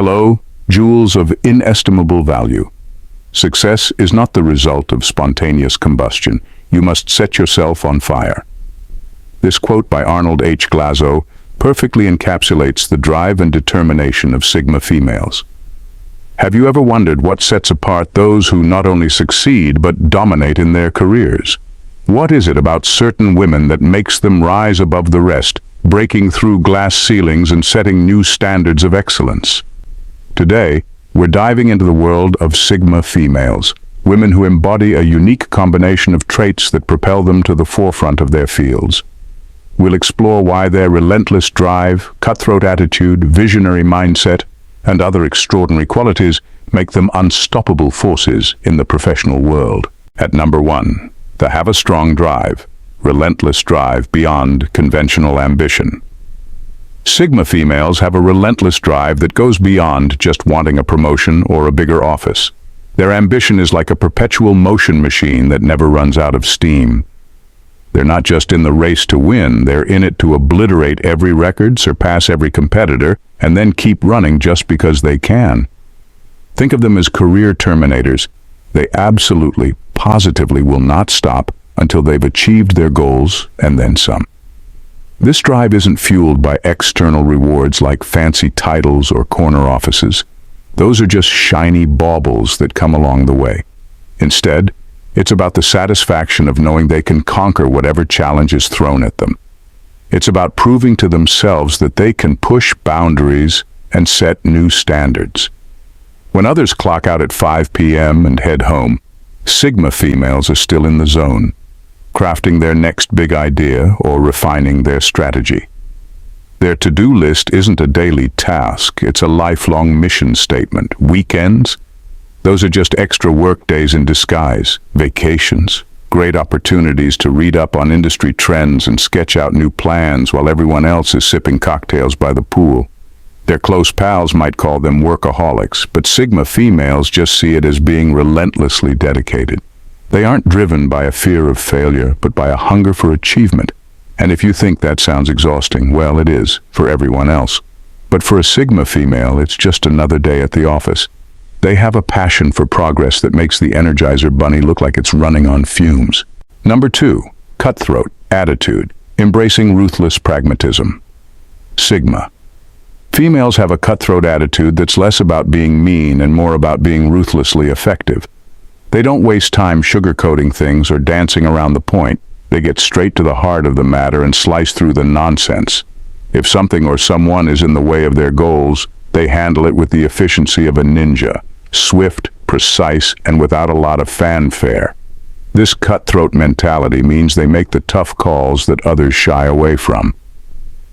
Hello, jewels of inestimable value. Success is not the result of spontaneous combustion. You must set yourself on fire. This quote by Arnold H. Glasow perfectly encapsulates the drive and determination of Sigma females. Have you ever wondered what sets apart those who not only succeed but dominate in their careers? What is it about certain women that makes them rise above the rest, breaking through glass ceilings and setting new standards of excellence? Today, we're diving into the world of Sigma females, women who embody a unique combination of traits that propel them to the forefront of their fields. We'll explore why their relentless drive, cutthroat attitude, visionary mindset, and other extraordinary qualities make them unstoppable forces in the professional world. At number 1, they have a strong drive, relentless drive beyond conventional ambition. Sigma females have a relentless drive that goes beyond just wanting a promotion or a bigger office. Their ambition is like a perpetual motion machine that never runs out of steam. They're not just in the race to win, they're in it to obliterate every record, surpass every competitor, and then keep running just because they can. Think of them as career terminators. They absolutely, positively will not stop until they've achieved their goals and then some. This drive isn't fueled by external rewards like fancy titles or corner offices. Those are just shiny baubles that come along the way. Instead, it's about the satisfaction of knowing they can conquer whatever challenge is thrown at them. It's about proving to themselves that they can push boundaries and set new standards. When others clock out at 5 p.m. and head home, Sigma females are still in the zone, crafting their next big idea or refining their strategy. Their to-do list isn't a daily task, it's a lifelong mission statement. Weekends? Those are just extra work days in disguise. Vacations? Great opportunities to read up on industry trends and sketch out new plans while everyone else is sipping cocktails by the pool. Their close pals might call them workaholics, but Sigma females just see it as being relentlessly dedicated. They aren't driven by a fear of failure, but by a hunger for achievement. And if you think that sounds exhausting, well, it is, for everyone else. But for a Sigma female, it's just another day at the office. They have a passion for progress that makes the Energizer Bunny look like it's running on fumes. Number 2, cutthroat attitude, embracing ruthless pragmatism. Sigma. Females have a cutthroat attitude that's less about being mean and more about being ruthlessly effective. They don't waste time sugarcoating things or dancing around the point. They get straight to the heart of the matter and slice through the nonsense. If something or someone is in the way of their goals, they handle it with the efficiency of a ninja, swift, precise, and without a lot of fanfare. This cutthroat mentality means they make the tough calls that others shy away from.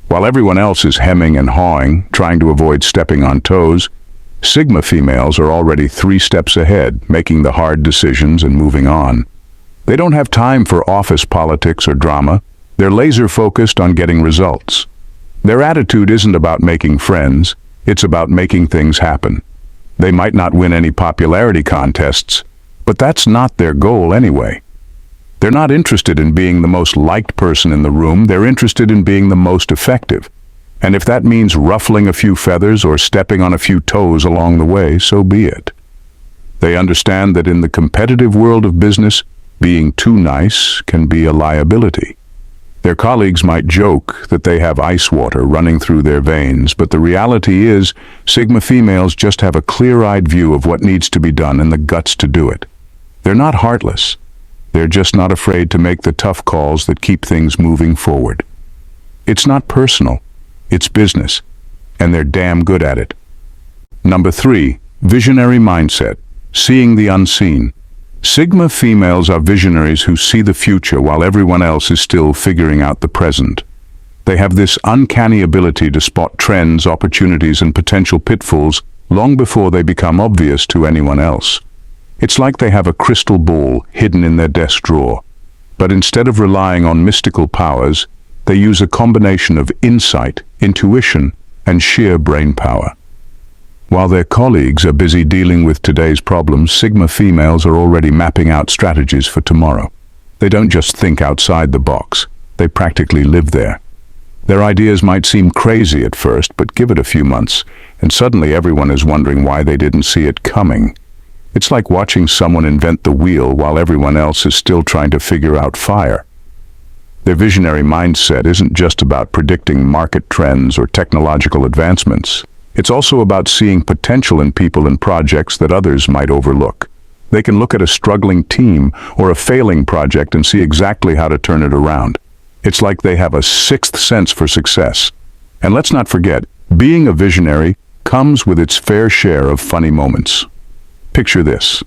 While everyone else is hemming and hawing, trying to avoid stepping on toes, Sigma females are already 3 steps ahead, making the hard decisions and moving on. They don't have time for office politics or drama. They're laser-focused on getting results. Their attitude isn't about making friends, it's about making things happen. They might not win any popularity contests, but that's not their goal anyway. They're not interested in being the most liked person in the room, they're interested in being the most effective. And if that means ruffling a few feathers or stepping on a few toes along the way, so be it. They understand that in the competitive world of business, being too nice can be a liability. Their colleagues might joke that they have ice water running through their veins, but the reality is, Sigma females just have a clear-eyed view of what needs to be done and the guts to do it. They're not heartless. They're just not afraid to make the tough calls that keep things moving forward. It's not personal. It's business, and they're damn good at it. Number 3, visionary mindset, seeing the unseen. Sigma females are visionaries who see the future while everyone else is still figuring out the present. They have this uncanny ability to spot trends, opportunities, and potential pitfalls long before they become obvious to anyone else. It's like they have a crystal ball hidden in their desk drawer, but instead of relying on mystical powers, they use a combination of insight, intuition, and sheer brain power. While their colleagues are busy dealing with today's problems, Sigma females are already mapping out strategies for tomorrow. They don't just think outside the box, they practically live there. Their ideas might seem crazy at first, but give it a few months, and suddenly everyone is wondering why they didn't see it coming. It's like watching someone invent the wheel while everyone else is still trying to figure out fire. Their visionary mindset isn't just about predicting market trends or technological advancements. It's also about seeing potential in people and projects that others might overlook. They can look at a struggling team or a failing project and see exactly how to turn it around. It's like they have a sixth sense for success. And let's not forget, being a visionary comes with its fair share of funny moments. Picture this.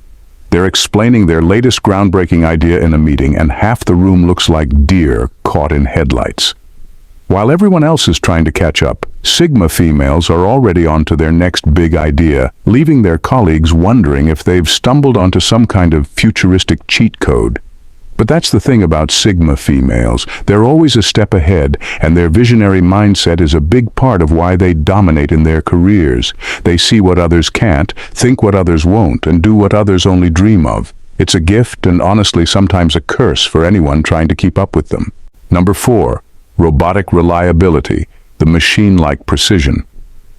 They're explaining their latest groundbreaking idea in a meeting, and half the room looks like deer caught in headlights. While everyone else is trying to catch up, Sigma females are already on to their next big idea, leaving their colleagues wondering if they've stumbled onto some kind of futuristic cheat code. But that's the thing about Sigma females. They're always a step ahead, and their visionary mindset is a big part of why they dominate in their careers. They see what others can't, think what others won't, and do what others only dream of. It's a gift and honestly sometimes a curse for anyone trying to keep up with them. Number 4. Robotic reliability, the machine-like precision.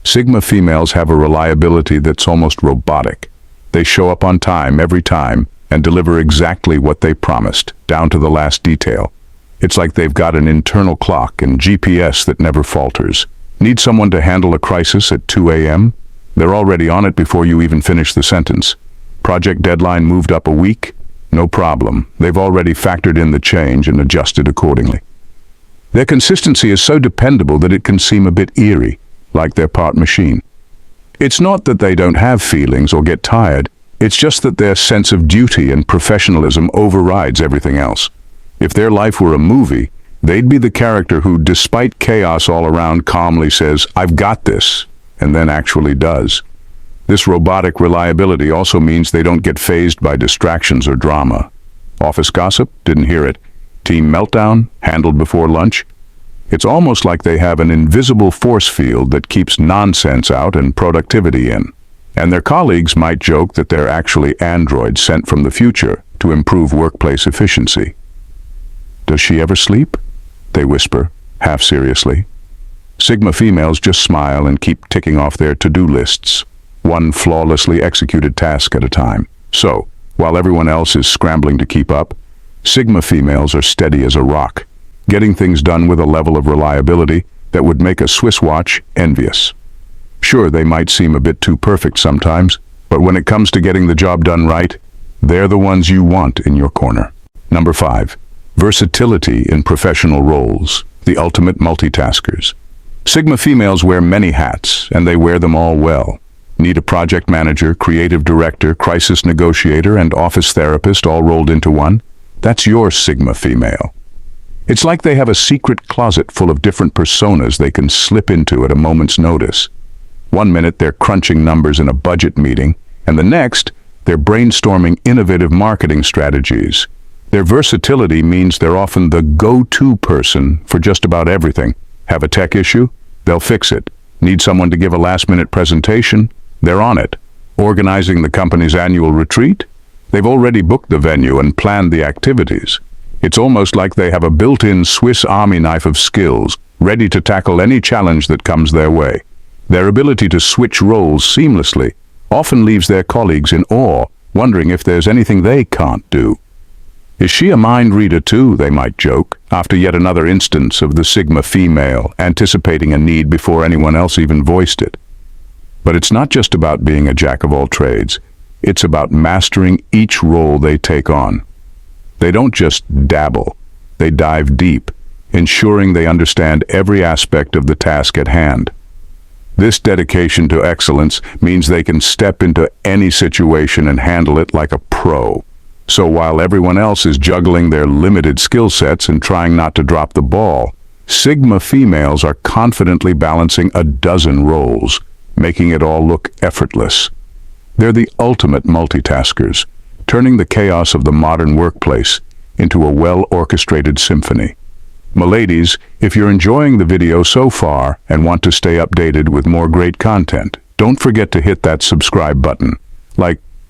Sigma females have a reliability that's almost robotic. They show up on time every time, and deliver exactly what they promised, down to the last detail. It's like they've got an internal clock and GPS that never falters. Need someone to handle a crisis at 2 a.m.? They're already on it before you even finish the sentence. Project deadline moved up a week? No problem. They've already factored in the change and adjusted accordingly. Their consistency is so dependable that it can seem a bit eerie, like they're part machine. It's not that they don't have feelings or get tired. It's just that their sense of duty and professionalism overrides everything else. If their life were a movie, they'd be the character who, despite chaos all around, calmly says, "I've got this," and then actually does. This robotic reliability also means they don't get fazed by distractions or drama. Office gossip? Didn't hear it. Team meltdown? Handled before lunch? It's almost like they have an invisible force field that keeps nonsense out and productivity in. And their colleagues might joke that they're actually androids sent from the future to improve workplace efficiency. "Does she ever sleep?" they whisper, half seriously. Sigma females just smile and keep ticking off their to-do lists, one flawlessly executed task at a time. So, while everyone else is scrambling to keep up, Sigma females are steady as a rock, getting things done with a level of reliability that would make a Swiss watch envious. Sure, they might seem a bit too perfect sometimes, but when it comes to getting the job done right, they're the ones you want in your corner. Number 5. Versatility in professional roles, the ultimate multitaskers. Sigma females wear many hats, and they wear them all well. Need a project manager, creative director, crisis negotiator, and office therapist all rolled into one? That's your Sigma female. It's like they have a secret closet full of different personas they can slip into at a moment's notice. One minute they're crunching numbers in a budget meeting, and the next, they're brainstorming innovative marketing strategies. Their versatility means they're often the go-to person for just about everything. Have a tech issue? They'll fix it. Need someone to give a last-minute presentation? They're on it. Organizing the company's annual retreat? They've already booked the venue and planned the activities. It's almost like they have a built-in Swiss Army knife of skills, ready to tackle any challenge that comes their way. Their ability to switch roles seamlessly often leaves their colleagues in awe, wondering if there's anything they can't do. Is she a mind reader too, they might joke, after yet another instance of the Sigma female anticipating a need before anyone else even voiced it. But it's not just about being a jack of all trades. It's about mastering each role they take on. They don't just dabble, they dive deep, ensuring they understand every aspect of the task at hand. This dedication to excellence means they can step into any situation and handle it like a pro. So while everyone else is juggling their limited skill sets and trying not to drop the ball, Sigma females are confidently balancing a dozen roles, making it all look effortless. They're the ultimate multitaskers, turning the chaos of the modern workplace into a well-orchestrated symphony. M'ladies, if you're enjoying the video so far and want to stay updated with more great content, don't forget to hit that subscribe button.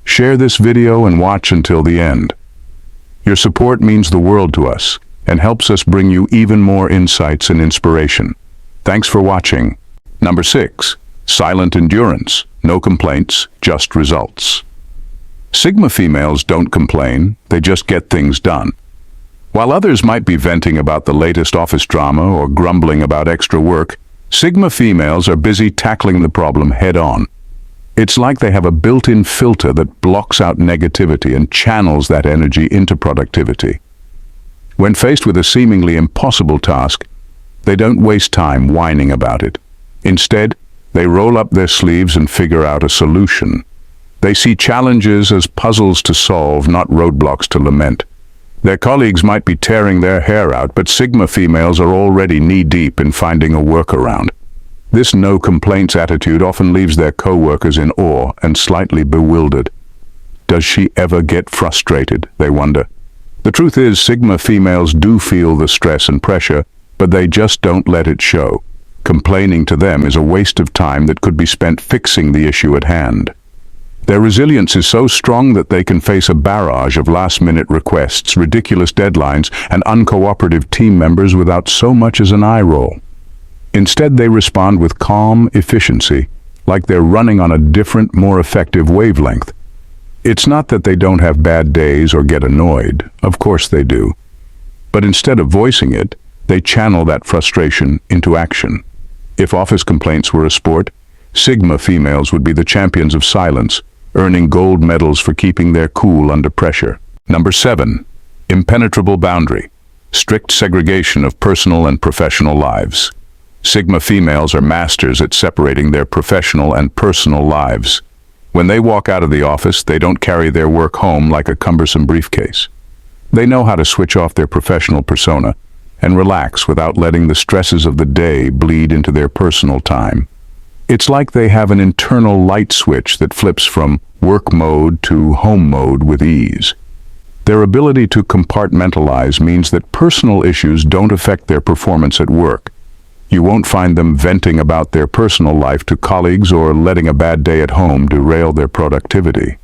Share this video and watch until the end. Your support means the world to us and helps us bring you even more insights and inspiration. Thanks for watching. Number 6. Silent endurance. No complaints, just results. Sigma females don't complain, they just get things done. While others might be venting about the latest office drama or grumbling about extra work, Sigma females are busy tackling the problem head-on. It's like they have a built-in filter that blocks out negativity and channels that energy into productivity. When faced with a seemingly impossible task, they don't waste time whining about it. Instead, they roll up their sleeves and figure out a solution. They see challenges as puzzles to solve, not roadblocks to lament. Their colleagues might be tearing their hair out, but Sigma females are already knee-deep in finding a workaround. This no-complaints attitude often leaves their co-workers in awe and slightly bewildered. Does she ever get frustrated, they wonder. The truth is, Sigma females do feel the stress and pressure, but they just don't let it show. Complaining to them is a waste of time that could be spent fixing the issue at hand. Their resilience is so strong that they can face a barrage of last-minute requests, ridiculous deadlines, and uncooperative team members without so much as an eye roll. Instead, they respond with calm efficiency, like they're running on a different, more effective wavelength. It's not that they don't have bad days or get annoyed. Of course they do. But instead of voicing it, they channel that frustration into action. If office complaints were a sport, Sigma females would be the champions of silence, earning gold medals for keeping their cool under pressure. Number 7. Impenetrable boundary. Strict segregation of personal and professional lives. Sigma females are masters at separating their professional and personal lives. When they walk out of the office, they don't carry their work home like a cumbersome briefcase. They know how to switch off their professional persona and relax without letting the stresses of the day bleed into their personal time. It's like they have an internal light switch that flips from work mode to home mode with ease. Their ability to compartmentalize means that personal issues don't affect their performance at work. You won't find them venting about their personal life to colleagues or letting a bad day at home derail their productivity.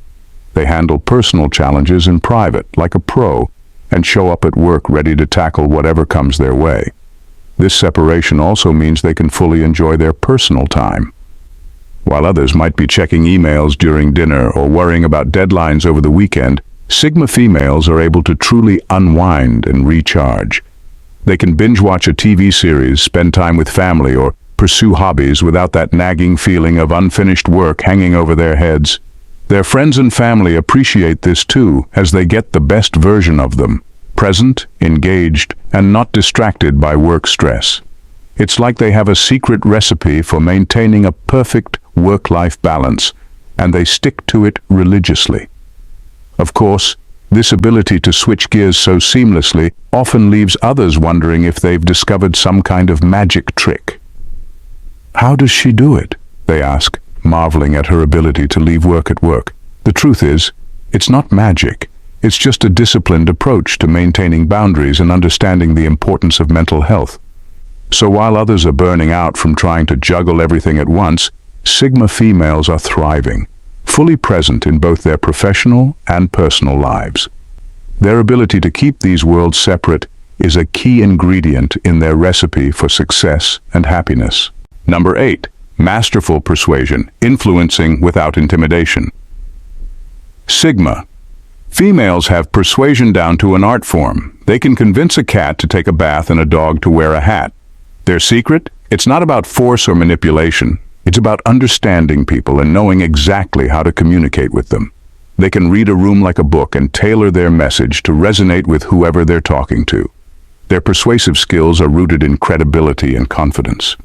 They handle personal challenges in private, like a pro, and show up at work ready to tackle whatever comes their way. This separation also means they can fully enjoy their personal time. While others might be checking emails during dinner or worrying about deadlines over the weekend, Sigma females are able to truly unwind and recharge. They can binge-watch a TV series, spend time with family, or pursue hobbies without that nagging feeling of unfinished work hanging over their heads. Their friends and family appreciate this too, as they get the best version of them, present, engaged, and not distracted by work stress. It's like they have a secret recipe for maintaining a perfect work-life balance, and they stick to it religiously. Of course, this ability to switch gears so seamlessly often leaves others wondering if they've discovered some kind of magic trick. How does she do it? They ask, marveling at her ability to leave work at work. The truth is, it's not magic. It's just a disciplined approach to maintaining boundaries and understanding the importance of mental health. So while others are burning out from trying to juggle everything at once, Sigma females are thriving, fully present in both their professional and personal lives. Their ability to keep these worlds separate is a key ingredient in their recipe for success and happiness. Number 8. Masterful persuasion, influencing without intimidation. Sigma. Females have persuasion down to an art form. They can convince a cat to take a bath and a dog to wear a hat. Their secret? It's not about force or manipulation. It's about understanding people and knowing exactly how to communicate with them. They can read a room like a book and tailor their message to resonate with whoever they're talking to. Their persuasive skills are rooted in credibility and confidence.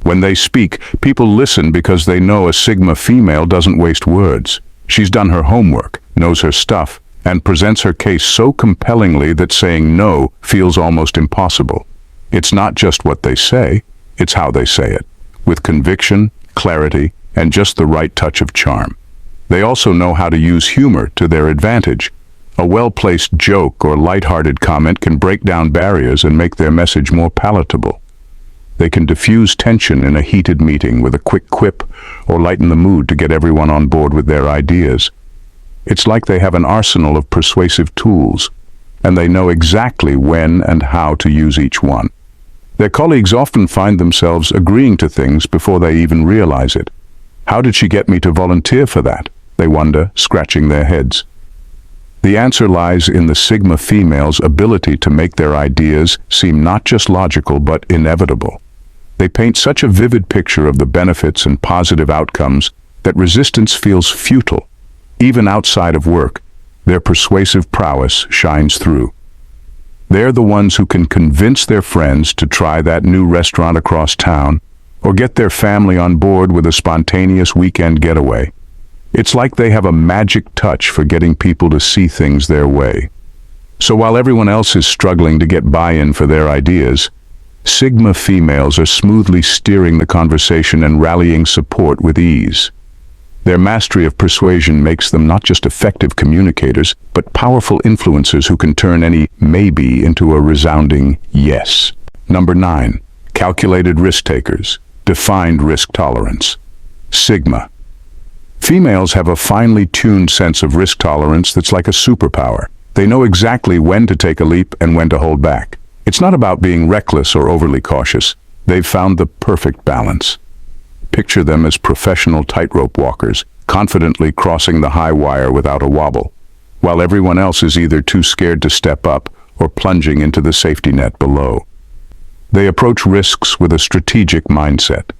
When they speak, people listen because they know a Sigma female doesn't waste words. She's done her homework, knows her stuff, and presents her case so compellingly that saying no feels almost impossible. It's not just what they say, it's how they say it, with conviction, clarity, and just the right touch of charm. They also know how to use humor to their advantage. A well-placed joke or light-hearted comment can break down barriers and make their message more palatable. They can diffuse tension in a heated meeting with a quick quip or lighten the mood to get everyone on board with their ideas. It's like they have an arsenal of persuasive tools, and they know exactly when and how to use each one. Their colleagues often find themselves agreeing to things before they even realize it. How did she get me to volunteer for that? They wonder, scratching their heads. The answer lies in the Sigma female's ability to make their ideas seem not just logical but inevitable. They paint such a vivid picture of the benefits and positive outcomes that resistance feels futile. Even outside of work, their persuasive prowess shines through. They're the ones who can convince their friends to try that new restaurant across town, or get their family on board with a spontaneous weekend getaway. It's like they have a magic touch for getting people to see things their way. So while everyone else is struggling to get buy-in for their ideas, Sigma females are smoothly steering the conversation and rallying support with ease. Their mastery of persuasion makes them not just effective communicators, but powerful influencers who can turn any maybe into a resounding yes. Number 9. Calculated risk takers. Defined risk tolerance. Sigma. Females have a finely tuned sense of risk tolerance that's like a superpower. They know exactly when to take a leap and when to hold back. It's not about being reckless or overly cautious. They've found the perfect balance. Picture them as professional tightrope walkers, confidently crossing the high wire without a wobble, while everyone else is either too scared to step up or plunging into the safety net below. They approach risks with a strategic mindset.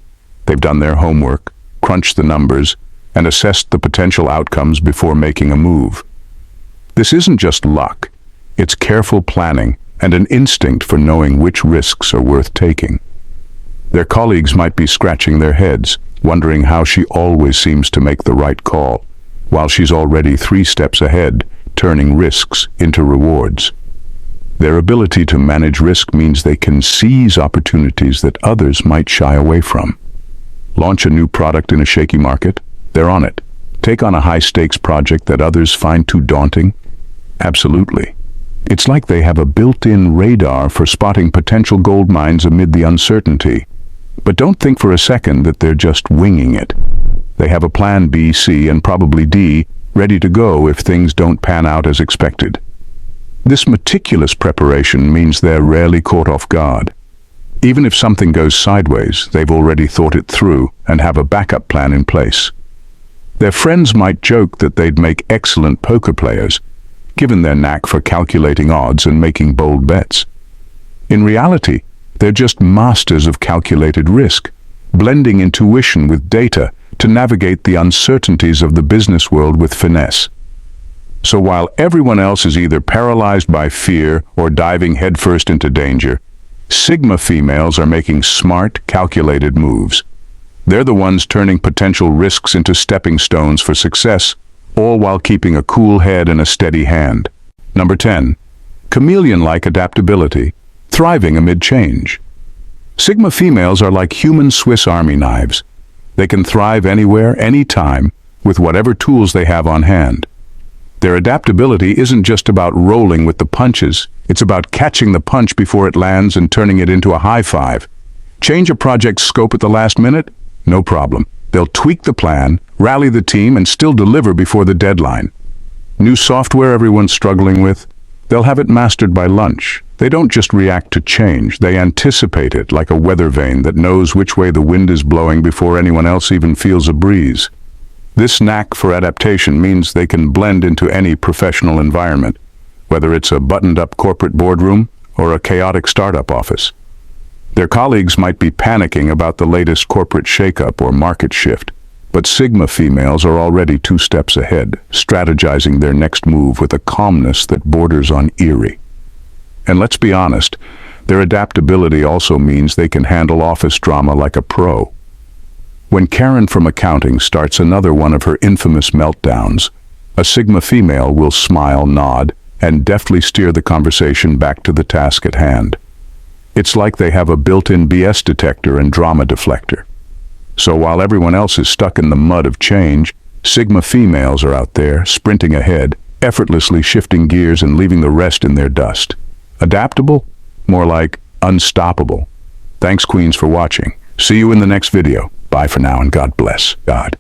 They've done their homework, crunched the numbers, and assessed the potential outcomes before making a move. This isn't just luck. It's careful planning and an instinct for knowing which risks are worth taking. Their colleagues might be scratching their heads, wondering how she always seems to make the right call, while she's already 3 steps ahead, turning risks into rewards. Their ability to manage risk means they can seize opportunities that others might shy away from. Launch a new product in a shaky market? They're on it. Take on a high-stakes project that others find too daunting? Absolutely. It's like they have a built-in radar for spotting potential gold mines amid the uncertainty. But don't think for a second that they're just winging it. They have a plan B, C, and probably D ready to go if things don't pan out as expected. This meticulous preparation means they're rarely caught off guard. Even if something goes sideways, they've already thought it through and have a backup plan in place. Their friends might joke that they'd make excellent poker players, given their knack for calculating odds and making bold bets. In reality, they're just masters of calculated risk, blending intuition with data to navigate the uncertainties of the business world with finesse. So while everyone else is either paralyzed by fear or diving headfirst into danger, Sigma females are making smart, calculated moves. They're the ones turning potential risks into stepping stones for success, all while keeping a cool head and a steady hand. Number 10. Chameleon-like adaptability, thriving amid change. Sigma females are like human Swiss Army knives. They can thrive anywhere, anytime, with whatever tools they have on hand. Their adaptability isn't just about rolling with the punches, it's about catching the punch before it lands and turning it into a high five. Change a project's scope at the last minute? No problem. They'll tweak the plan, rally the team, and still deliver before the deadline. New software everyone's struggling with? They'll have it mastered by lunch. They don't just react to change, they anticipate it like a weather vane that knows which way the wind is blowing before anyone else even feels a breeze. This knack for adaptation means they can blend into any professional environment, whether it's a buttoned-up corporate boardroom or a chaotic startup office. Their colleagues might be panicking about the latest corporate shakeup or market shift, but Sigma females are already 2 steps ahead, strategizing their next move with a calmness that borders on eerie. And let's be honest, their adaptability also means they can handle office drama like a pro. When Karen from accounting starts another one of her infamous meltdowns, a Sigma female will smile, nod, and deftly steer the conversation back to the task at hand. It's like they have a built-in BS detector and drama deflector. So while everyone else is stuck in the mud of change, Sigma females are out there, sprinting ahead, effortlessly shifting gears and leaving the rest in their dust. Adaptable? More like unstoppable. Thanks, Queens, for watching. See you in the next video. Bye for now, and God bless. God.